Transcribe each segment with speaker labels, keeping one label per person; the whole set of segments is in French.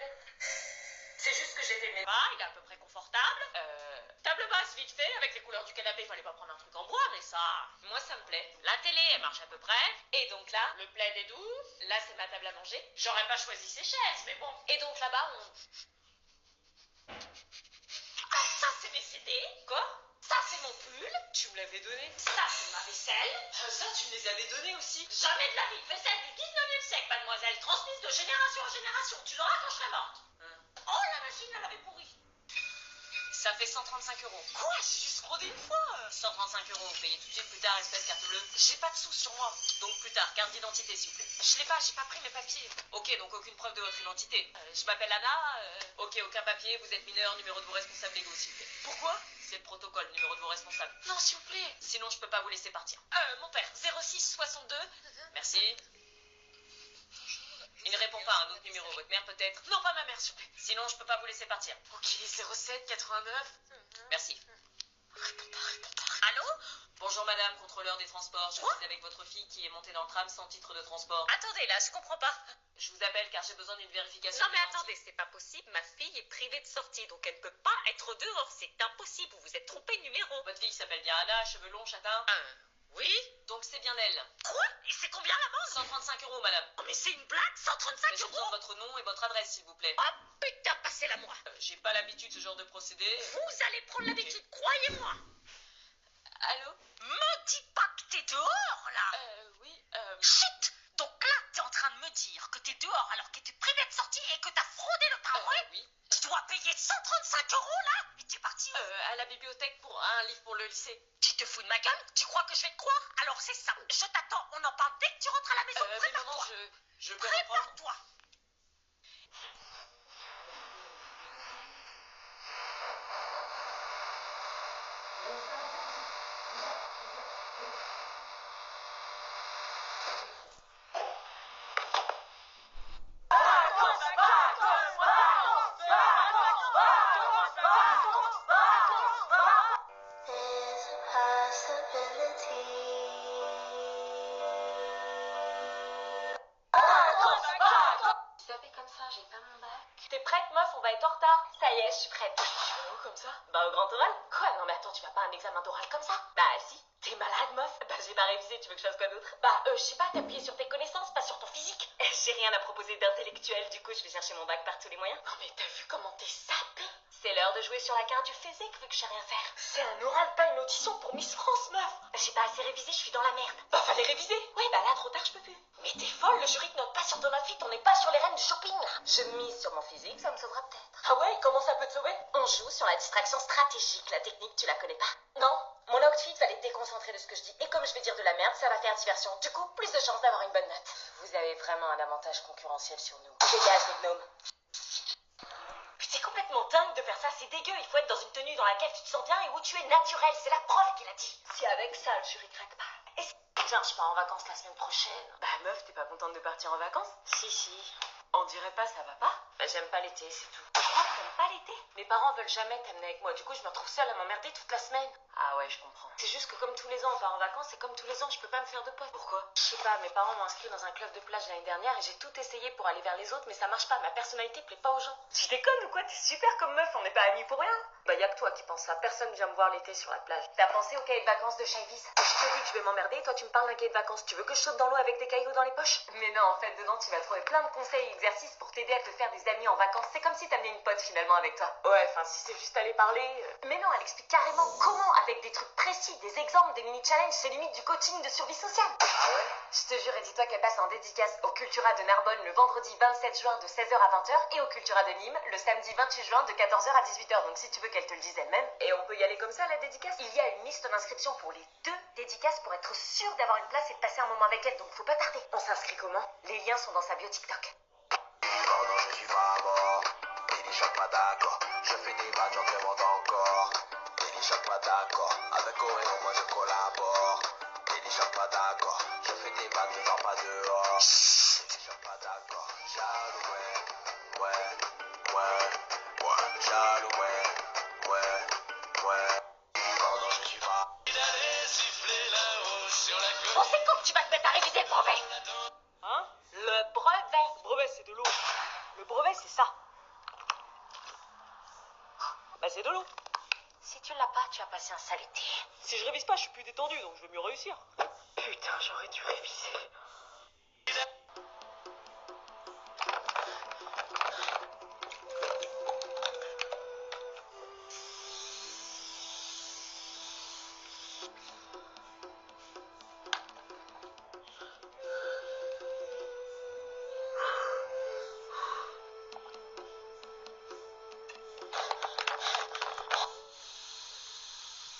Speaker 1: plaît. C'est juste que j'ai fait mes pas, il est à peu près confortable. Table basse vite fait, avec les couleurs du canapé, fallait pas prendre un truc en bois, mais ça, moi ça me plaît. La télé, elle marche à peu près. Et donc là, le plaid est doux. Là, c'est ma table à manger. J'aurais pas choisi ces chaises, mais bon. Et donc là-bas, ça, c'est mes CD. Quoi? Ça, c'est mon pull.
Speaker 2: Tu me l'avais donné.
Speaker 1: Ça, c'est ma vaisselle.
Speaker 2: Ça, tu me les avais donnés aussi.
Speaker 1: Jamais de la vie. Vaisselle du 19e siècle, mademoiselle. Transmise de génération en génération. Tu l'auras quand je serai morte. Oh, la machine, elle avait pourri.
Speaker 2: Ça fait 135 euros. Quoi? J'ai juste fraudé une fois.
Speaker 1: 135 euros, vous payez tout de suite plus tard, espèce carte bleue.
Speaker 2: J'ai pas de sous sur moi.
Speaker 1: Donc plus tard, carte d'identité, s'il vous plaît.
Speaker 2: Je l'ai pas, j'ai pas pris mes papiers.
Speaker 1: Ok, donc aucune preuve de votre identité. Je m'appelle Anna. Ok, aucun papier, vous êtes mineur, numéro de vos responsables légaux, s'il vous plaît.
Speaker 2: Pourquoi?
Speaker 1: C'est le protocole, numéro de vos responsables.
Speaker 2: Non, s'il vous plaît.
Speaker 1: Sinon, je peux pas vous laisser partir.
Speaker 2: Mon père, 06 62.
Speaker 1: Merci. Il ne répond pas à un autre numéro, votre mère peut-être?
Speaker 2: Non, pas ma mère, s'il vous plaît.
Speaker 1: Sinon, je peux pas vous laisser partir.
Speaker 2: Ok, 07 89.
Speaker 1: Merci.
Speaker 2: Réponds pas.
Speaker 1: Allô? Bonjour madame, contrôleur des transports. Je suis avec votre fille qui est montée dans le tram sans titre de transport.
Speaker 2: Attendez, là, je comprends pas.
Speaker 1: Je vous appelle car j'ai besoin d'une vérification.
Speaker 2: Non, mais attendez, c'est pas possible. Ma fille est privée de sortie, donc elle ne peut pas être dehors. C'est impossible. Vous vous êtes trompé de numéro.
Speaker 1: Votre fille s'appelle bien Anna, cheveux longs, châtain.
Speaker 2: Oui?
Speaker 1: Donc c'est bien elle.
Speaker 2: Quoi? Et c'est combien l'amende?
Speaker 1: 135 euros, madame.
Speaker 2: Oh, mais c'est une blague? 135
Speaker 1: J'ai besoin
Speaker 2: euros?
Speaker 1: de votre nom et votre adresse, s'il vous plaît.
Speaker 2: Oh putain, passez-la moi.
Speaker 1: J'ai pas l'habitude de ce genre de procédé.
Speaker 2: Vous allez prendre l'habitude, croyez-moi.
Speaker 1: Allô?
Speaker 2: Me dis pas que t'es dehors, là.
Speaker 1: Oui,
Speaker 2: Chut! Donc là, t'es en train de me dire que t'es dehors alors que t'es privé de sortie et que t'as fraudé le tramway?
Speaker 1: oui.
Speaker 2: Tu dois payer 135 euros, là? Et t'es parti où?
Speaker 1: À la bibliothèque pour un livre pour le lycée.
Speaker 2: Tu te fous de ma gueule? Tu crois que je vais te croire? Alors c'est ça. Je t'attends. On en parle dès que tu rentres à la maison.
Speaker 1: Mais maman,
Speaker 2: Prépare-toi.
Speaker 1: je peux reprendre.
Speaker 2: Prépare-toi.
Speaker 1: Tu fais comme ça, j'ai pas mon bac. T'es prête, meuf? On va être en retard. Ça y est, je suis prête.
Speaker 2: Tu vas où comme ça?
Speaker 1: Bah, au grand oral. Quoi? Non, mais attends, tu vas pas à un examen d'oral comme ça? Bah, si. T'es malade, meuf? Bah, j'ai pas révisé, tu veux que je fasse quoi d'autre? Bah, je sais pas, t'appuyer sur tes connaissances, pas sur ton physique. J'ai rien à proposer d'intellectuel, du coup, je vais chercher mon bac par tous les moyens. Non, mais t'as vu comment t'es sapée? C'est l'heure de jouer sur la carte du physique, vu que je sais rien faire. C'est un oral, pas une audition pour Miss France, meuf. J'ai pas assez révisé, je suis dans la merde. Bah, fallait réviser. Oui, bah là, trop tard, je peux plus. Mais t'es folle, le jury ne note pas sur Thomas Fit, on n'est pas sur les reines du shopping, là. Je mise sur mon physique, ça me sauvera peut-être. Ah ouais, comment ça peut te sauver? On joue sur la distraction stratégique, la technique, tu la connais pas? Non, mon outfit va les déconcentrer de ce que je dis, et comme je vais dire de la merde, ça va faire diversion. Du coup, plus de chances d'avoir une bonne note. Vous avez vraiment un avantage concurrentiel sur nous. Dégage, les gnomes. Puis c'est complètement dingue de faire ça, c'est dégueu. Il faut être dans une tenue dans laquelle tu te sens bien et où tu es naturel. C'est la prof qui l'a dit. Si avec ça, le jury craque pas. Et tiens, je pars en vacances la semaine prochaine. Bah meuf, t'es pas contente de partir en vacances? Si. On dirait pas, ça va pas? Bah j'aime pas l'été, c'est tout. Quoi, t'aimes pas l'été? Mes parents veulent jamais t'amener avec moi, du coup je me retrouve seule à m'emmerder toute la semaine. Ah ouais, je comprends. C'est juste que comme tous les ans on part en vacances et comme tous les ans je peux pas me faire de potes. Pourquoi? Je sais pas, mes parents m'ont inscrit dans un club de plage l'année dernière et j'ai tout essayé pour aller vers les autres mais ça marche pas, ma personnalité plaît pas aux gens. Tu déconnes ou quoi? T'es super comme meuf, on n'est pas amis pour rien. Bah y'a que toi qui penses ça, personne vient me voir l'été sur la plage. T'as pensé au cahier de vacances de Chavis? Je te dis que je vais m'emmerder et toi tu me parles d'un cahier de vacances. Tu veux que je saute dans l'eau avec tes cailloux dans les poches? Mais non, en fait dedans tu vas trouver plein de conseils et exercices pour t'aider à te faire des amis en vacances. C'est comme si t'amenais une pote finalement avec toi. Ouais, enfin si c'est juste aller parler... Mais non, elle explique carrément comment, avec des trucs précis, des exemples, des mini-challenges, c'est limite du coaching de survie sociale. Ah ouais? Je te jure, et dis-toi qu'elle passe en dédicace au Cultura de Narbonne le vendredi 27 juin de 16h à 20h et au Cultura de Nîmes le samedi 28 juin de 14h à 18h. Donc si tu veux qu'elle te le dise elle-même. Et on peut y aller comme ça à la dédicace? Il y a une liste d'inscriptions pour les 2 dédicaces pour être sûr d'avoir une place et de passer un moment avec elle. Donc faut pas tarder. On s'inscrit comment? Les liens sont dans sa bio TikTok.
Speaker 3: Pendant je suis pas mort, Baby Shark pas d'accord. Je fais des vannes, j'implémente encore. Baby Shark pas d'accord, avec Oreo moi je collabore. Baby Shark pas d'accord, je fais des vannes, je dors pas dehors. Baby Shark pas d'accord, jaloux ouais, jaloux ouais. Pendant je suis pas.
Speaker 2: Bon, c'est quand que tu vas te mettre à réviser le brevet?
Speaker 1: Hein? Le brevet.
Speaker 2: Le brevet, c'est de l'eau. Le brevet, c'est ça.
Speaker 4: Bah c'est de l'eau.
Speaker 1: Si tu l'as pas, tu as passé un sale été.
Speaker 4: Si je révise pas, je suis plus détendu, donc je vais mieux réussir.
Speaker 1: Putain, j'aurais dû réviser.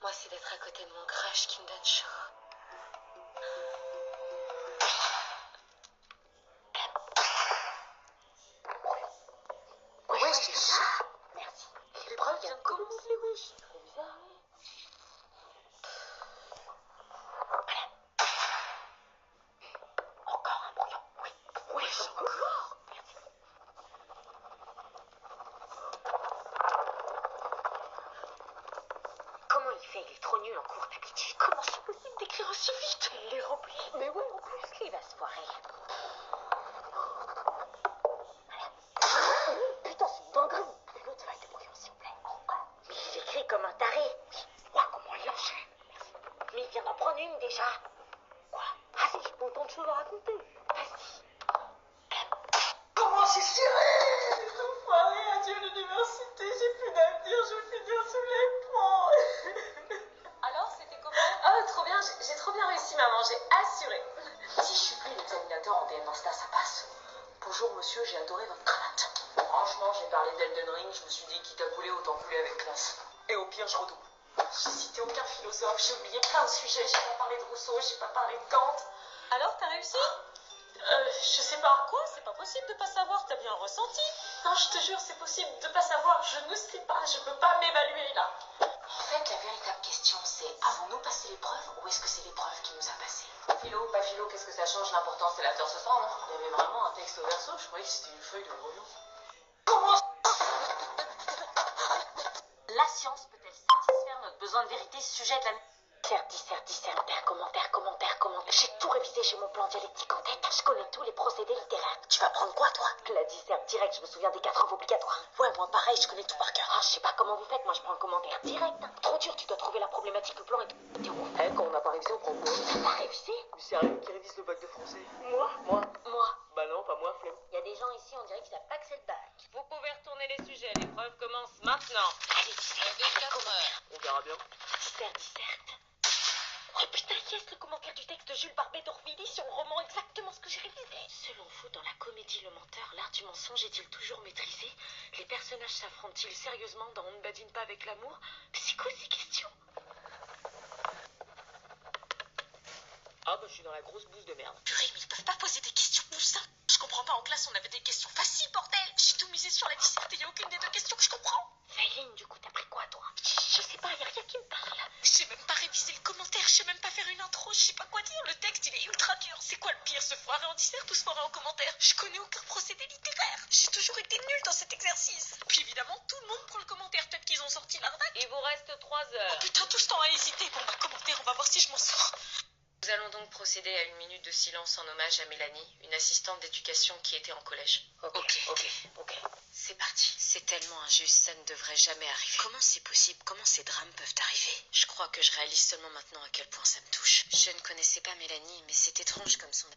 Speaker 1: Moi, c'est d'être à côté de mon crush qui me donne chaud. Ouais, c'est ça. Merci. L'épreuve vient de commencer, wesh. Trop bizarre. Encore un brouillon. Oui. Wesh, encore. Merci. Comment il fait? Il est trop nul en cours, t'as pitié. Comment c'est possible d'écrire aussi vite? Il est rempli. Mais ouais, en plus. Il va se foirer. Putain, c'est une dinguerie. L'autre va être débrouillon, s'il vous plaît. Mais il écrit comme un taré. Ouah, comment il enchaîne. Merci. Mais il vient d'en prendre une déjà. Quoi? Ah si, j'ai pas autant de choses à raconter. Vas-y. Comment c'est serré? C'est tout foiré, adieu l'université, j'ai plus d'avenir, je vais finir sous les ponts.
Speaker 2: Alors, c'était comment?
Speaker 1: Ah, trop bien, j'ai trop bien réussi, maman, j'ai assuré. Si je suis plus l'examinateur en DM Insta, ça passe. Bonjour monsieur, j'ai adoré votre cravate. Franchement, j'ai parlé d'Elden Ring, je me suis dit quitte à couler, autant couler avec classe.
Speaker 4: Et au pire, je redouble.
Speaker 1: J'ai cité aucun philosophe, j'ai oublié plein de sujets, j'ai pas parlé de Rousseau, j'ai pas parlé de Kant.
Speaker 2: Alors, t'as réussi?
Speaker 1: Je sais pas.
Speaker 2: Quoi? C'est pas possible de pas savoir, t'as bien ressenti.
Speaker 1: Non, je te jure, c'est possible de pas savoir, je ne sais pas, je peux pas m'évaluer là. En fait, la véritable question, c'est avons-nous passé l'épreuve ou est-ce que c'est l'épreuve qui nous a passé? Philo ou pas philo, qu'est-ce que ça change? L'important, c'est l'after ce soir, non? Il y avait vraiment un texte au verso, je croyais que c'était une feuille de brouillon. Comment la science peut-elle satisfaire notre besoin de vérité, sujet de la... Dissert, commentaire. J'ai tout révisé, j'ai mon plan dialectique en tête. Je connais tous les procédés littéraires. Tu vas prendre quoi, toi? La dissert direct, je me souviens des 4 œuvres obligatoires. Ouais, moi pareil, je connais tout par cœur. Ah, je sais pas comment vous faites, moi je prends le commentaire direct. Trop dur, tu dois trouver la problématique, le plan et tout. T'es ouf.
Speaker 4: Quand on n'a pas révisé, on prend quoi?
Speaker 1: T'as pas révisé?
Speaker 4: Mais c'est rien qui révise le bac de français.
Speaker 1: Moi.
Speaker 4: Bah non, pas moi, flemme.
Speaker 1: Il y a des gens ici, on dirait qu'ils savent pas que c'est le bac.
Speaker 2: Vous pouvez retourner les sujets, l'épreuve commence maintenant.
Speaker 1: Allez, dissert,
Speaker 4: On verra bien.
Speaker 1: Dissert. Oh putain, yes, le commentaire du texte de Jules Barbet d'Orvilly sur le roman, exactement ce que j'ai révisé. Selon vous, dans la comédie Le Menteur, l'art du mensonge est-il toujours maîtrisé? Les personnages s'affrontent-ils sérieusement dans On ne badine pas avec l'amour? Mais c'est quoi ces questions?
Speaker 4: Ah bah je suis dans la grosse bouse de merde.
Speaker 2: Purée, mais ils peuvent pas poser des questions pour ça. Je comprends pas, en classe, on avait des questions faciles, bordel. J'ai tout misé sur la disserte et y a aucune des deux questions que je comprends.
Speaker 1: Failine, du coup, t'as pris quoi, toi? Je sais pas, y a rien qui me parle.
Speaker 2: Je sais même pas réviser le commentaire, je sais même pas faire une intro, je sais pas quoi dire. Le texte, il est ultra dur. C'est quoi le pire, se foirer en dissert ou se foirer en commentaire? Je connais aucun procédé littéraire. J'ai toujours été nulle dans cet exercice. Puis évidemment, tout le monde prend le commentaire. Peut-être qu'ils ont sorti l'arnaque.
Speaker 1: Il vous reste 3 heures.
Speaker 2: Oh putain, tout ce temps à hésiter. Bon bah, commentaire, on va voir si je m'en sors.
Speaker 1: Nous allons donc procéder à une minute de silence en hommage à Mélanie, une assistante d'éducation qui était en collège.
Speaker 2: Ok.
Speaker 1: C'est parti. C'est tellement injuste, ça ne devrait jamais arriver. Comment c'est possible? Comment ces drames peuvent arriver? Je crois que je réalise seulement maintenant à quel point ça me touche. Je ne connaissais pas Mélanie, mais c'est étrange comme son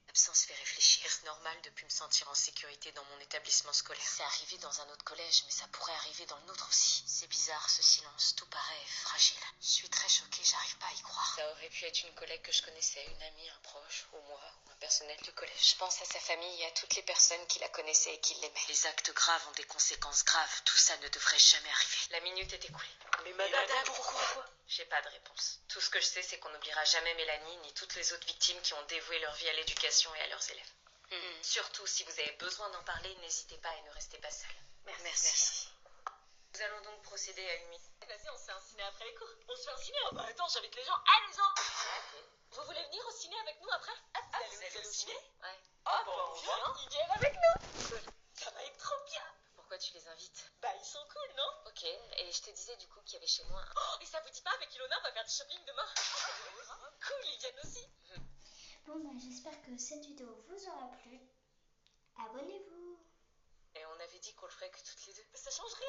Speaker 1: absence fait réfléchir. Est-ce normal de plus me sentir en sécurité dans mon établissement scolaire? C'est arrivé dans un autre collège, mais ça pourrait arriver dans le nôtre aussi. C'est bizarre ce silence, tout paraît fragile. Je suis très choquée, j'arrive pas à y croire. Ça aurait pu être une collègue que je connaissais, une amie, un proche, ou moi, ou un personnel du collège. Je pense à sa famille et à toutes les personnes qui la connaissaient et qui l'aimaient. Les actes graves ont des conséquences graves, tout ça ne devrait jamais arriver. La minute est écoulée.
Speaker 4: Mais madame, pourquoi?
Speaker 1: J'ai pas de réponse. Tout ce que je sais, c'est qu'on n'oubliera jamais Mélanie, ni toutes les autres victimes qui ont dévoué leur vie à l'éducation et à leurs élèves. Surtout, si vous avez besoin d'en parler, n'hésitez pas et ne restez pas seul. Merci. Nous allons donc procéder à une minute.
Speaker 2: Vas-y, on se fait un ciné après les cours. On se fait un ciné? Oh bah attends, j'invite les gens. Allez, les gens. Vous voulez venir au ciné avec nous après? Vous allez au ciné?
Speaker 1: Ouais.
Speaker 2: Oh bon, viens, ils viennent avec nous. Ça va être trop bien.
Speaker 1: Pourquoi tu les invites?
Speaker 2: Bah, ils sont cool, non?
Speaker 1: Ok, et je te disais du coup qu'il y avait chez moi un...
Speaker 2: Oh, et ça vous dit pas, avec Ilona, on va faire du shopping demain? Cool, ils viennent aussi.
Speaker 5: Bon bah j'espère que cette vidéo vous aura plu. Abonnez-vous.
Speaker 1: Et on avait dit qu'on le ferait que toutes les deux.
Speaker 2: Ça change rien.